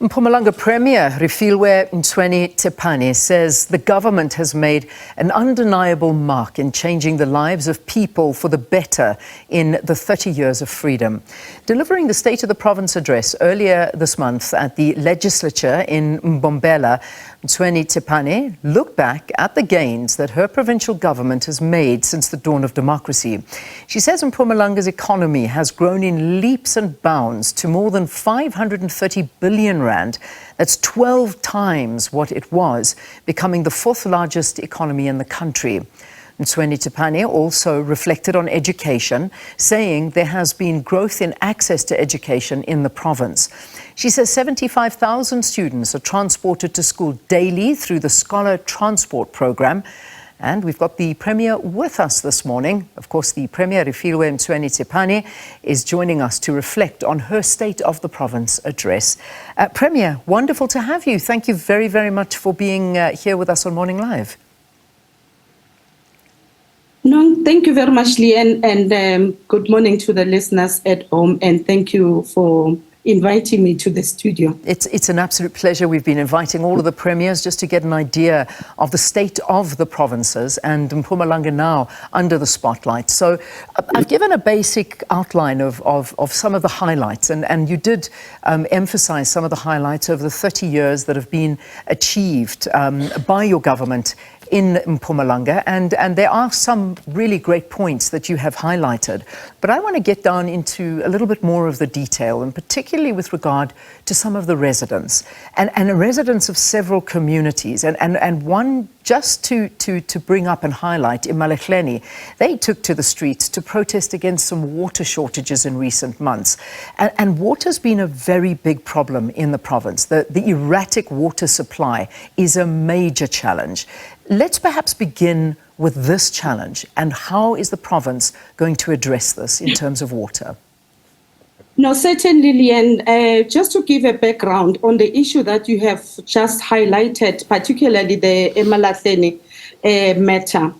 Mpumalanga Premier Refilwe Mtshweni-Tsipane says the government has made an undeniable mark in changing the lives of people for the better in the 30 years of freedom. Delivering the State of the Province address earlier this month at the Legislature in Mbombela, Mtshweni-Tsipane looked back at the gains that her provincial government has made since the dawn of democracy. She says Mpumalanga's economy has grown in leaps and bounds to more than 530 billion rand. That's 12 times what it was, becoming the fourth largest economy in the country. Mtshweni-Tsipane also reflected on education, saying there has been growth in access to education in the province. She says 75,000 students are transported to school daily through the Scholar Transport Program. And we've got the Premier with us this morning. Of course, the Premier Refilwe Mtshweni-Tsipane is joining us to reflect on her State of the Province address. Premier, wonderful to have you. Thank you very, very much for being here with us on Morning Live. No, thank you very much, Leanne, and good morning to the listeners at home, and thank you for inviting me to the studio. It's an absolute pleasure. We've been inviting all of the premiers just to get an idea of the state of the provinces, and Mpumalanga now under the spotlight. So I've given a basic outline of some of the highlights, and you did emphasize some of the highlights over the 30 years that have been achieved by your government in Mpumalanga, and there are some really great points that you have highlighted. But I want to get down into a little bit more of the detail, and particularly with regard to some of the residents and residents of several communities. And one just to bring up and highlight, Mpumalanga, they took to the streets to protest against some water shortages in recent months. And water's been a very big problem in the province. The erratic water supply is a major challenge. Let's perhaps begin with this challenge, and how is the province going to address this in terms of water? No, certainly, Leanne. Just to give a background on the issue that you have just highlighted, particularly the Mpumalanga matter.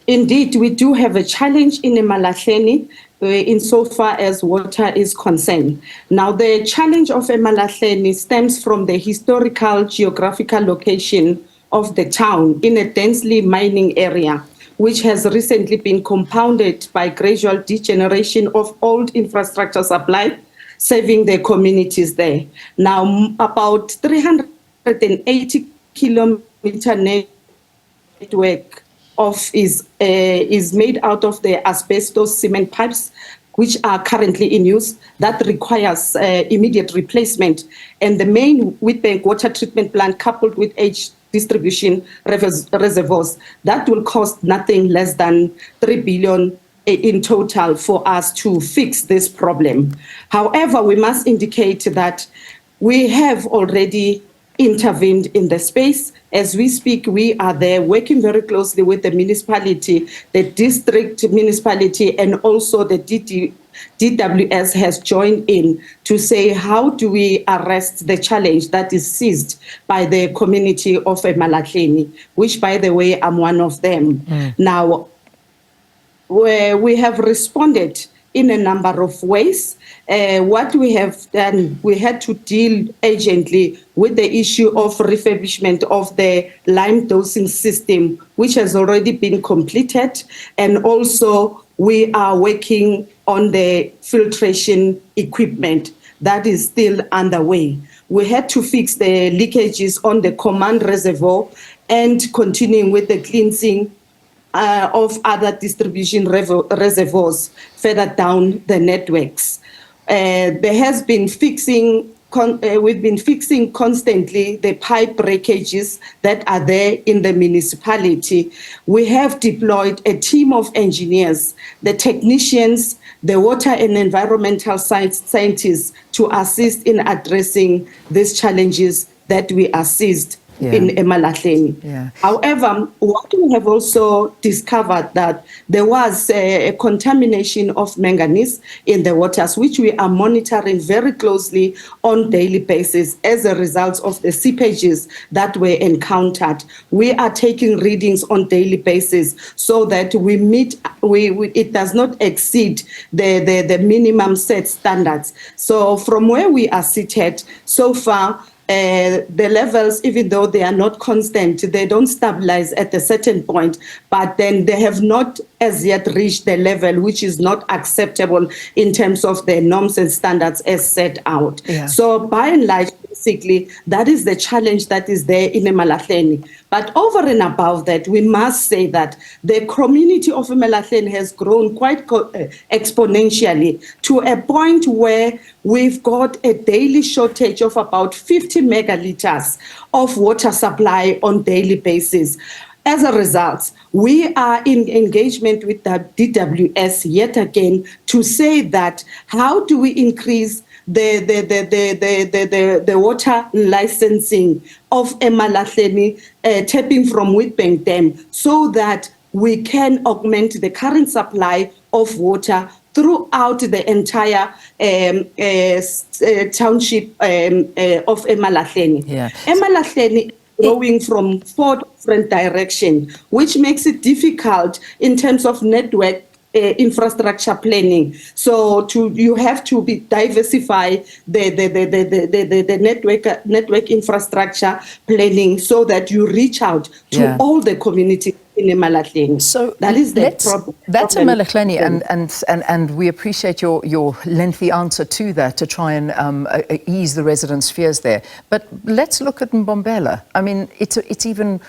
Indeed, we do have a challenge in Mpumalanga insofar as water is concerned. Now, the challenge of Mpumalanga stems from the historical geographical location of the town in a densely mining area, which has recently been compounded by gradual degeneration of old infrastructure supply, serving the communities there. Now, about 380 kilometer network is made out of the asbestos cement pipes, which are currently in use, that requires immediate replacement. And the main Witbank water treatment plant, coupled with distribution reservoirs, that will cost nothing less than 3 billion in total for us to fix this problem. However, we must indicate that we have already intervened in the space. As we speak, we are there working very closely with the municipality, the district municipality, and also the DWS has joined in to say, how do we arrest the challenge that is seized by the community of Mpumalanga, which, by the way, I'm one of them. Now, where we have responded in a number of ways. What we have done, we had to deal urgently with the issue of refurbishment of the lime dosing system, which has already been completed. And also we are working on the filtration equipment that is still underway. We had to fix the leakages on the command reservoir and continuing with the cleansing of other distribution reservoirs further down the networks. There has been we've been fixing constantly the pipe breakages that are there in the municipality. We have deployed a team of engineers, the technicians, the water and environmental scientists to assist in addressing these challenges that we are seized in Mpumalanga. However, what we have also discovered that there was a contamination of manganese in the waters, which we are monitoring very closely on daily basis as a result of the seepages that were encountered. We are taking readings on daily basis so that we meet, it does not exceed the minimum set standards. So from where we are seated so far, the levels, even though they are not constant, they don't stabilize at a certain point, but then they have not as yet reached the level which is not acceptable in terms of the norms and standards as set out. Yeah. So by and large, basically, that is the challenge that is there in eMalahleni. But over and above that, we must say that the community of eMalahleni has grown quite exponentially to a point where we've got a daily shortage of about 50 megaliters of water supply on daily basis. As a result, we are in engagement with the DWS yet again to say that how do we increase the water licensing of eMalahleni tapping from Witbank Dam so that we can augment the current supply of water throughout the entire township of eMalahleni. Yeah. eMalahleni going from 4 different directions, which makes it difficult in terms of network infrastructure planning. So you have to diversify the network infrastructure planning so that you reach out to all the community in eMalahleni. So that is the problem. That's eMalahleni, and we appreciate your lengthy answer to that to try and ease the residents' fears there. But let's look at Mbombela. I mean, it's even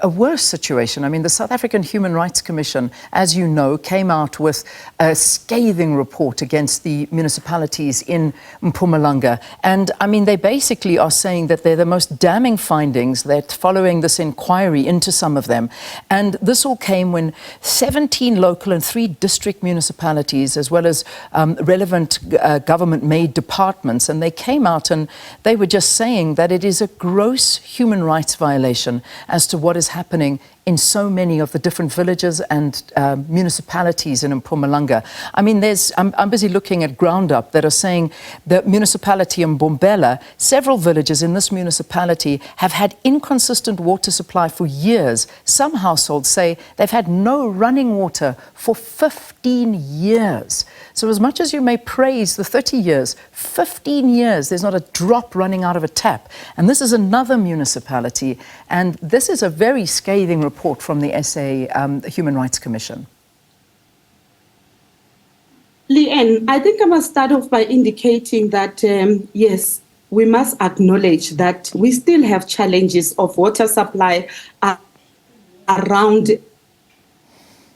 a worse situation. I mean, the South African Human Rights Commission, as you know, came out with a scathing report against the municipalities in Mpumalanga. And I mean, they basically are saying that they're the most damning findings that following this inquiry into some of them. And this all came when 17 local and 3 district municipalities, as well as relevant government-made departments, and they came out and they were just saying that it is a gross human rights violation as to what is happening in so many of the different villages and municipalities in Mpumalanga. I mean, I'm busy looking at Ground Up that are saying the municipality in Mbombela, several villages in this municipality have had inconsistent water supply for years. Some households say they've had no running water for 15 years. So as much as you may praise the 30 years, 15 years, there's not a drop running out of a tap. And this is another municipality. And this is a very scathing report from the SA Human Rights Commission. Leanne, I think I must start off by indicating that, yes, we must acknowledge that we still have challenges of water supply around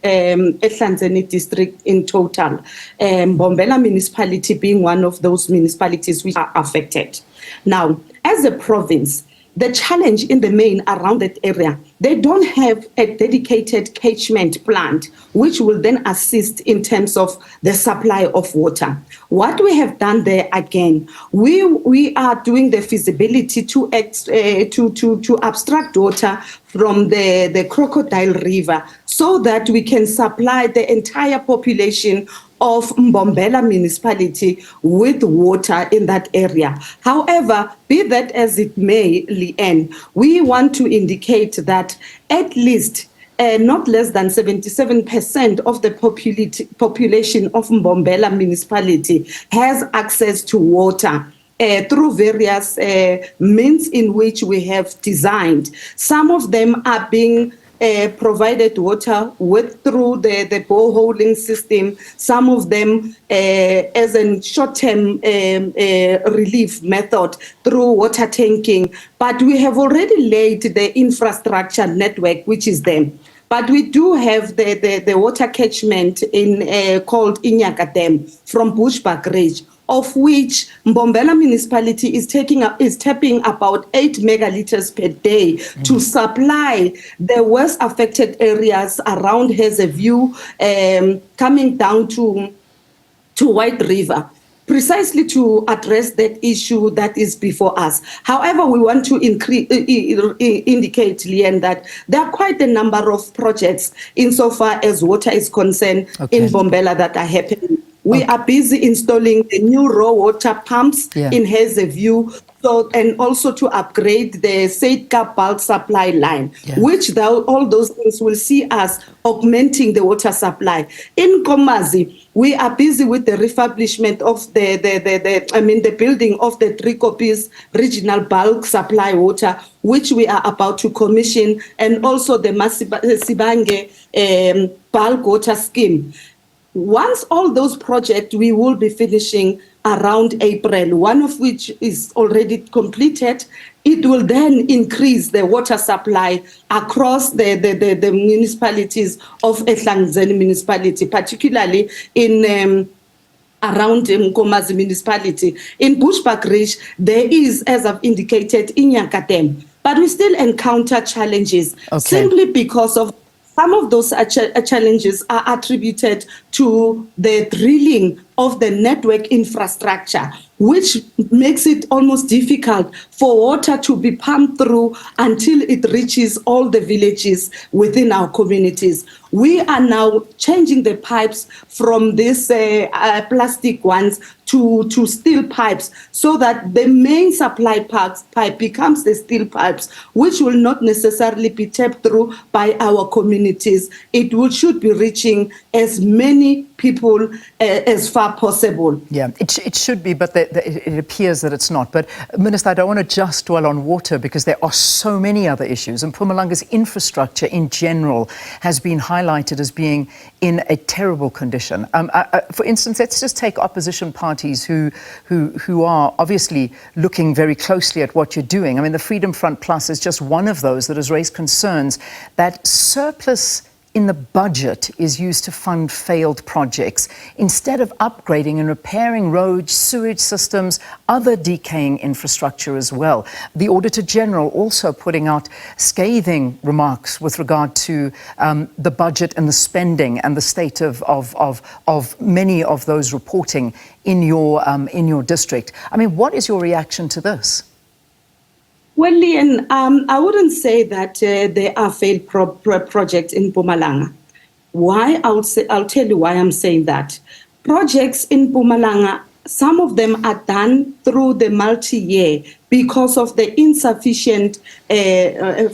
Ehlanzeni district in total, Mbombela municipality being one of those municipalities which are affected. Now, as a province, the challenge in the main around that area, they don't have a dedicated catchment plant, which will then assist in terms of the supply of water. What we have done there again, we are doing the feasibility to abstract water from the Crocodile River so that we can supply the entire population of Mbombela municipality with water in that area. However, be that as it may, Leanne, we want to indicate that at least not less than 77% of the population of Mbombela municipality has access to water through various means in which we have designed. Some of them are being provided water through the boreholing system, some of them as a short-term relief method through water tanking. But we have already laid the infrastructure network, which is there. But we do have the water catchment called Inyaka Dam from Bushbuck Ridge, of which Mbombela municipality is tapping about 8 megaliters per day to supply the worst affected areas around Hazelview, coming down to White River, precisely to address that issue that is before us. However, we want to indicate, Leanne, that there are quite a number of projects insofar as water is concerned in Mbombela that are happening. We are busy installing the new raw water pumps in Hazyview, and also to upgrade the SABC bulk supply line, which all those things will see us augmenting the water supply. In Komazi, we are busy with the refurbishment of the building of the 3 copies regional bulk supply water, which we are about to commission, and also the Sibange bulk water scheme. Once all those projects, we will be finishing around April, one of which is already completed. It will then increase the water supply across the municipalities of Ehlangzeni municipality, particularly in around Nkomazi municipality. In Bushbuckridge, there is, as I've indicated, in Nyakatem, but we still encounter challenges simply because of some of those challenges are attributed to the drilling of the network infrastructure, which makes it almost difficult for water to be pumped through until it reaches all the villages within our communities. We are now changing the pipes from these plastic ones to steel pipes, so that the main supply pipe becomes the steel pipes, which will not necessarily be tapped through by our communities. It should be reaching as many people as far possible. Yeah, it should be, but it appears that it's not. But Minister, I don't want to just dwell on water, because there are so many other issues, and Mpumalanga's infrastructure in general has been highlighted as being in a terrible condition. For instance, let's just take opposition parties who are obviously looking very closely at what you're doing. I mean, the Freedom Front Plus is just one of those that has raised concerns that surplus in the budget is used to fund failed projects instead of upgrading and repairing roads, sewage systems, other decaying infrastructure as well. The Auditor General also putting out scathing remarks with regard to the budget and the spending and the state of many of those reporting in your district. I mean, what is your reaction to this? Well, Leon, I wouldn't say that there are failed projects in Mpumalanga. Why? I'll tell you why I'm saying that. Projects in Mpumalanga, some of them are done through the multi-year because of the insufficient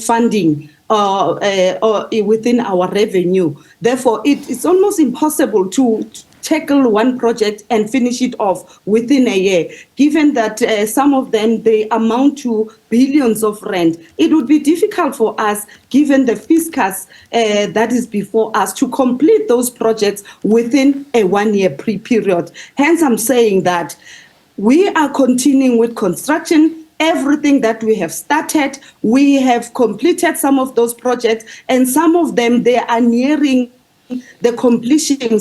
funding within our revenue. Therefore, it's almost impossible to tackle one project and finish it off within a year, given that some of them, they amount to billions of rand. It would be difficult for us, given the fiscus that is before us, to complete those projects within a one-year period. Hence, I'm saying that we are continuing with construction. Everything that we have started, we have completed some of those projects, and some of them, they are nearing the completion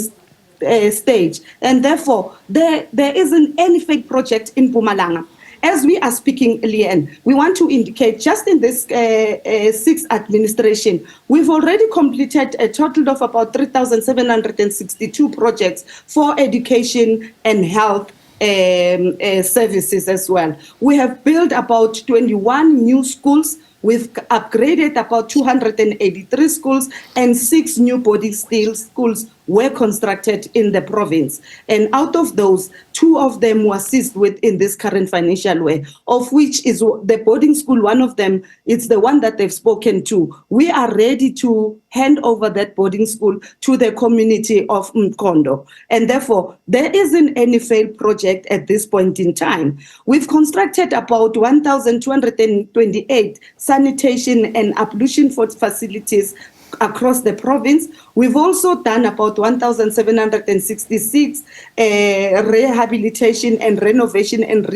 stage, and therefore there isn't any fake project in Mpumalanga. As we are speaking, Leanne, we want to indicate just in this sixth administration, we've already completed a total of about 3,762 projects for education and health services as well. We have built about 21 new schools. We've upgraded about 283 schools, and 6 new boarding schools were constructed in the province. And out of those, 2 of them were seized within this current financial year, of which is the boarding school, one of them, it's the one that they've spoken to. We are ready to hand over that boarding school to the community of Mkondo. And therefore, there isn't any failed project at this point in time. We've constructed about 1,228 sanitation and ablution facilities across the province. We've also done about 1,766 rehabilitation and renovation and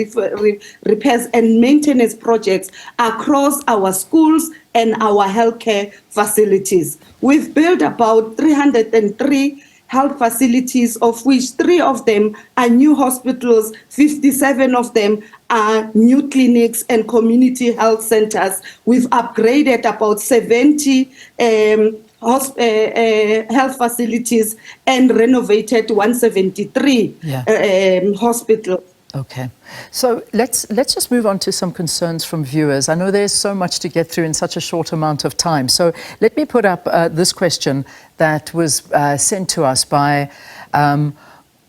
repairs and maintenance projects across our schools and our healthcare facilities. We've built about 303 health facilities, of which 3 of them are new hospitals, 57 of them are new clinics and community health centers. We've upgraded about 70 health facilities and renovated 173 hospitals. Okay, so let's just move on to some concerns from viewers. I know there's so much to get through in such a short amount of time. So let me put up this question that was sent to us by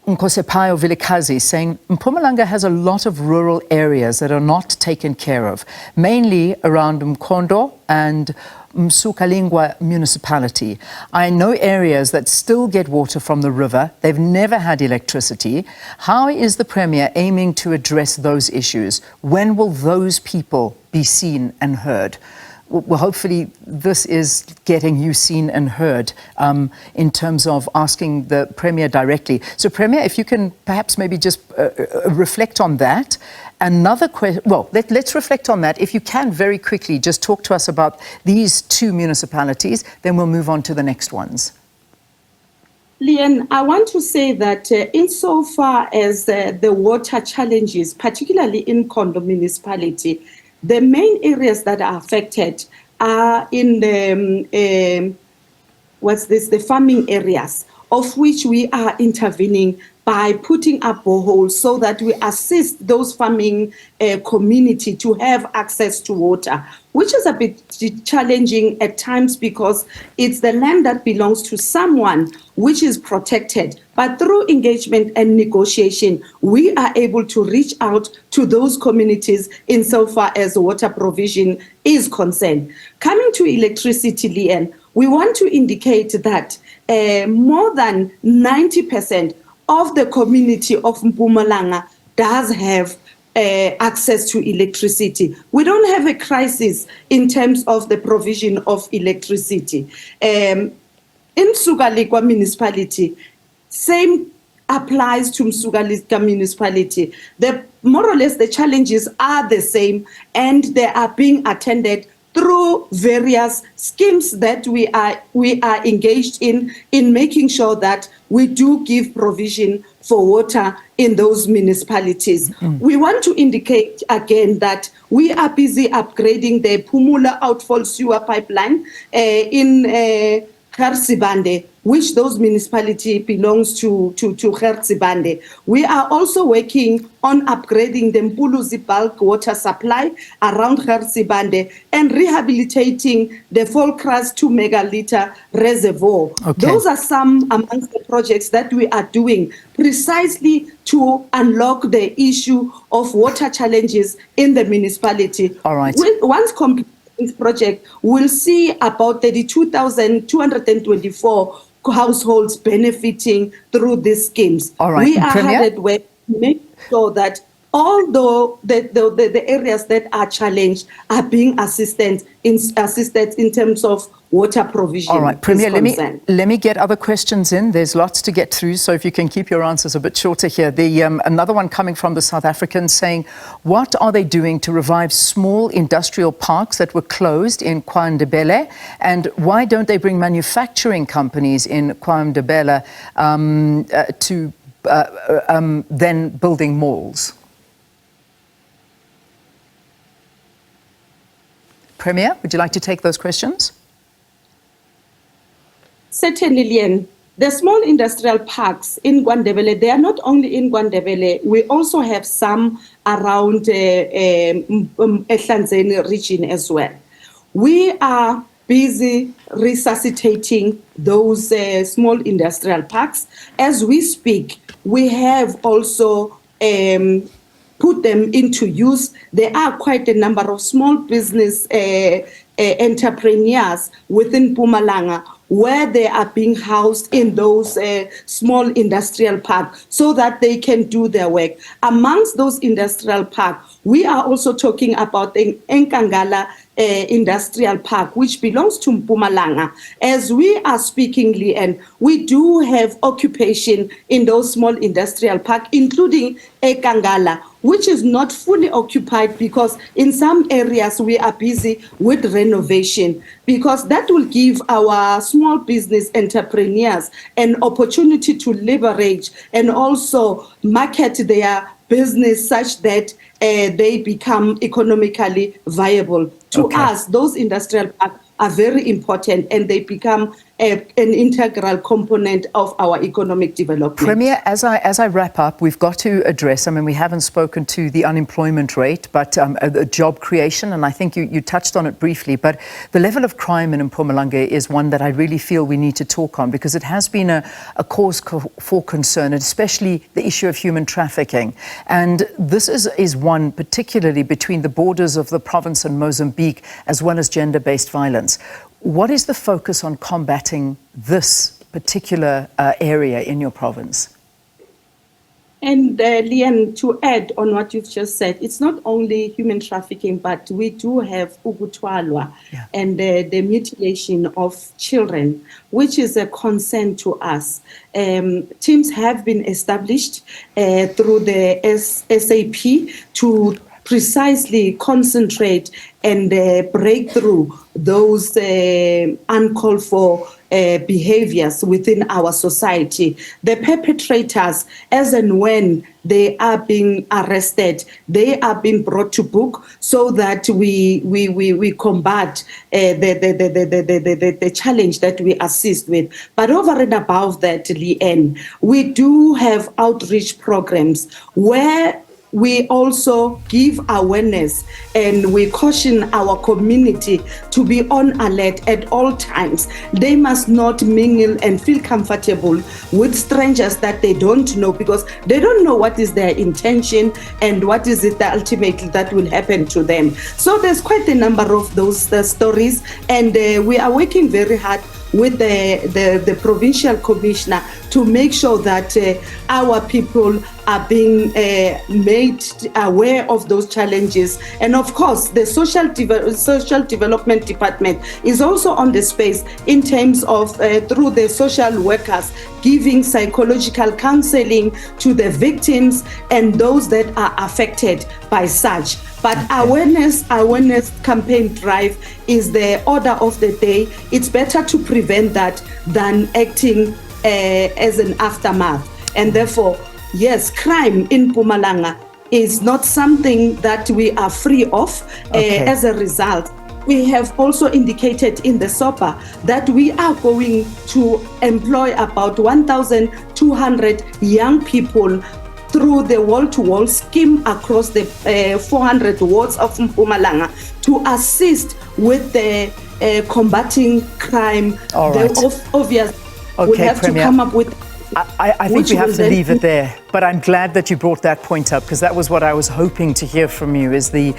Nkosepayo Vilikazi saying Mpumalanga has a lot of rural areas that are not taken care of, mainly around Mkondo and Msukalingwa municipality. I know areas that still get water from the river. They've never had electricity. How is the Premier aiming to address those issues? When will those people be seen and heard? Well, hopefully this is getting you seen and heard in terms of asking the Premier directly. So, Premier, if you can perhaps maybe just reflect on that. Another question, well, let's reflect on that. If you can very quickly just talk to us about these two municipalities, then we'll move on to the next ones. Leanne, I want to say that insofar as the water challenges, particularly in Kondo municipality, the main areas that are affected are in the the farming areas, of which we are intervening by putting up boreholes so that we assist those farming community to have access to water, which is a bit challenging at times because it's the land that belongs to someone which is protected. But through engagement and negotiation, we are able to reach out to those communities insofar as water provision is concerned. Coming to electricity, Leanne, we want to indicate that more than 90% of the community of Mpumalanga does have access to electricity. We don't have a crisis in terms of the provision of electricity. In Msukalingwa municipality, same applies to Msukalingwa municipality. More or less the challenges are the same and they are being attended through various schemes that we are engaged in making sure that we do give provision for water in those municipalities. Mm-hmm. We want to indicate again that we are busy upgrading the Phumula outfall sewer pipeline in Kharsibande, which those municipality belongs to Kharsibande. We are also working on upgrading the Mpuluzi bulk water supply around Kharsibande and rehabilitating the Volkras 2 megaliter reservoir. Okay. Those are some amongst the projects that we are doing precisely to unlock the issue of water challenges in the municipality. All right. Once complete this project, we'll see about 32,224 households benefiting through these schemes. All right. We are hard at work to make sure that although the areas that are challenged are being assisted in terms of water provision. All right, Premier, let me get other questions in. There's lots to get through, so if you can keep your answers a bit shorter here. Another one coming from the South Africans saying, what are they doing to revive small industrial parks that were closed in Mbombela? And why don't they bring manufacturing companies in Mbombela to then building malls? Premier, would you like to take those questions? Certainly, Leanne. The small industrial parks in Mbombela, they are not only in Mbombela, we also have some around Ehlanzeni region as well. We are busy resuscitating those small industrial parks. As we speak, we have also put them into use. There are quite a number of small business entrepreneurs within Mpumalanga where they are being housed in those small industrial parks so that they can do their work. Amongst those industrial parks, we are also talking about the Nkangala Industrial Park, which belongs to Mpumalanga. As we are speaking, Leanne, we do have occupation in those small industrial parks, including Nkangala, which is not fully occupied because in some areas we are busy with renovation, because that will give our small business entrepreneurs an opportunity to leverage and also market their business such that they become economically viable. To us, those industrial parks are very important and they become an integral component of our economic development. Premier, as I wrap up, we've got to address, I mean, we haven't spoken to the unemployment rate, but job creation, and I think you touched on it briefly, but the level of crime in Mpumalanga is one that I really feel we need to talk on, because it has been a cause for concern, especially the issue of human trafficking. And this is one particularly between the borders of the province and Mozambique, as well as gender-based violence. What is the focus on combating this particular area in your province? And Leanne, to add on what you've just said, it's not only human trafficking, but we do have ukutwalwa and the mutilation of children, which is a concern to us. Teams have been established through the SAP to precisely concentrate and break through those uncalled for behaviors within our society. The perpetrators, as and when they are being arrested, they are being brought to book so that we combat the challenge that we assist with. But over and above that, Leanne, we do have outreach programs where we also give awareness and we caution our community to be on alert at all times. They must not mingle and feel comfortable with strangers that they don't know, because they don't know what is their intention and what is it that ultimately that will happen to them. So there's quite a number of those stories, and we are working very hard with the provincial commissioner to make sure that our people are being made aware of those challenges. And of course, the social development department is also on the space in terms of through the social workers giving psychological counseling to the victims and those that are affected by such. But awareness campaign drive is the order of the day. It's better to prevent that than acting as an aftermath. And therefore, yes, crime in Mpumalanga is not something that we are free of. As a result, we have also indicated in the SOPA that we are going to employ about 1,200 young people through the wall-to-wall scheme across the 400 wards of Mpumalanga to assist with the combating crime. All right. Obviously, we'll have Premier, to come up with... I think we have to leave it there, but I'm glad that you brought that point up, because that was what I was hoping to hear from you, is the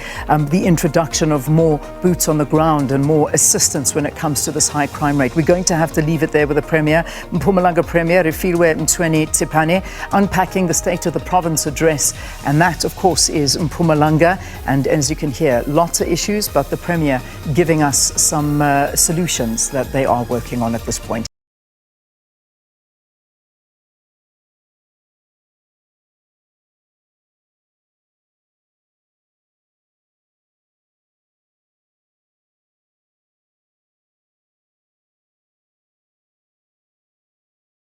introduction of more boots on the ground and more assistance when it comes to this high crime rate. We're going to have to leave it there with the Premier, Mpumalanga Premier Refilwe Mtshweni-Tsipane, unpacking the State of the Province address, and that, of course, is Mpumalanga. And as you can hear, lots of issues, but the Premier giving us some solutions that they are working on at this point.